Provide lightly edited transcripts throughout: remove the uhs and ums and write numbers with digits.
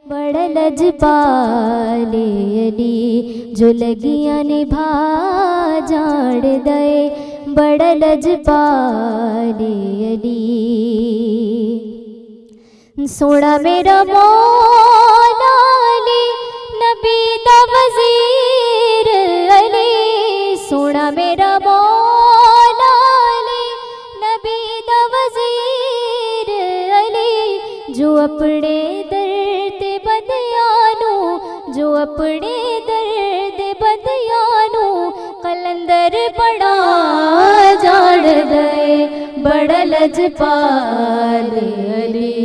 बड़ा लजपाले अली जो लगियां निभा जान दे, बड़ा लजपाले अली। सोना मेरा मौला अली नबी दा वजीर अली, सोना मेरा मौला अली नबी दा वजीर अली। जो अपने दर्द बंदियानू, जो अपने दर्द बंदियानू कलंदर बड़ा जान दे, बड़ा लजपाल अली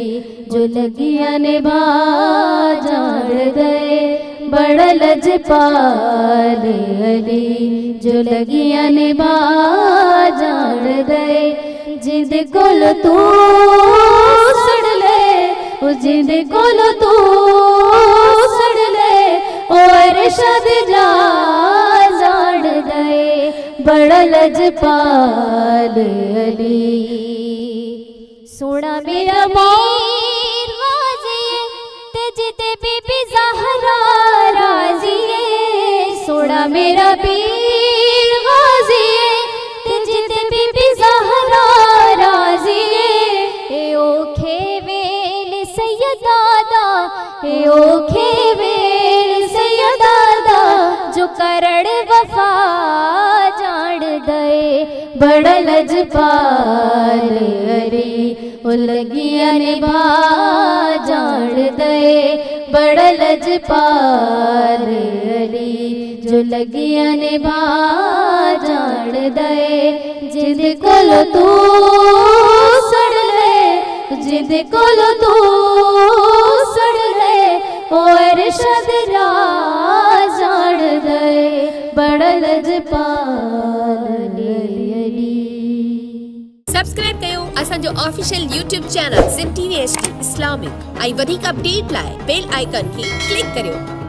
जो लगियां निभा जान दे, बड़ा लजपाल अली जो लगियां निभा जान दे। जिंद कोल तू सड़ ले, जिंद कोल तू सड़ ले और शद जा जान दे, बड़ा लजपाल अली। सोना मेरा मीर वाजी ते जिते बीबी ज़हरा राजी है, सोना मेरा पीर वाजी ते जिते बीबी ज़हरा राजी है। ए ओखे वेल सैयदादा, ए ओखे वेल सैयदादा जो करण वफा जान दे, बड़ा लजपाल अली ओ लगियां निभा जान दे, बड़ा लजपाल अली जो लगियां निभा जान दे। जिंद कोल तू सड़ ले, जिंद कोल तू सड़ ले और शद जान दे, बड़ा लजपाल अली। सब्सक्राइब कयो असांजो official YouTube channel Sindh TV HD Islamic ऐं वधीक अपडेट लाइ बेल आइकन खे क्लिक करियो।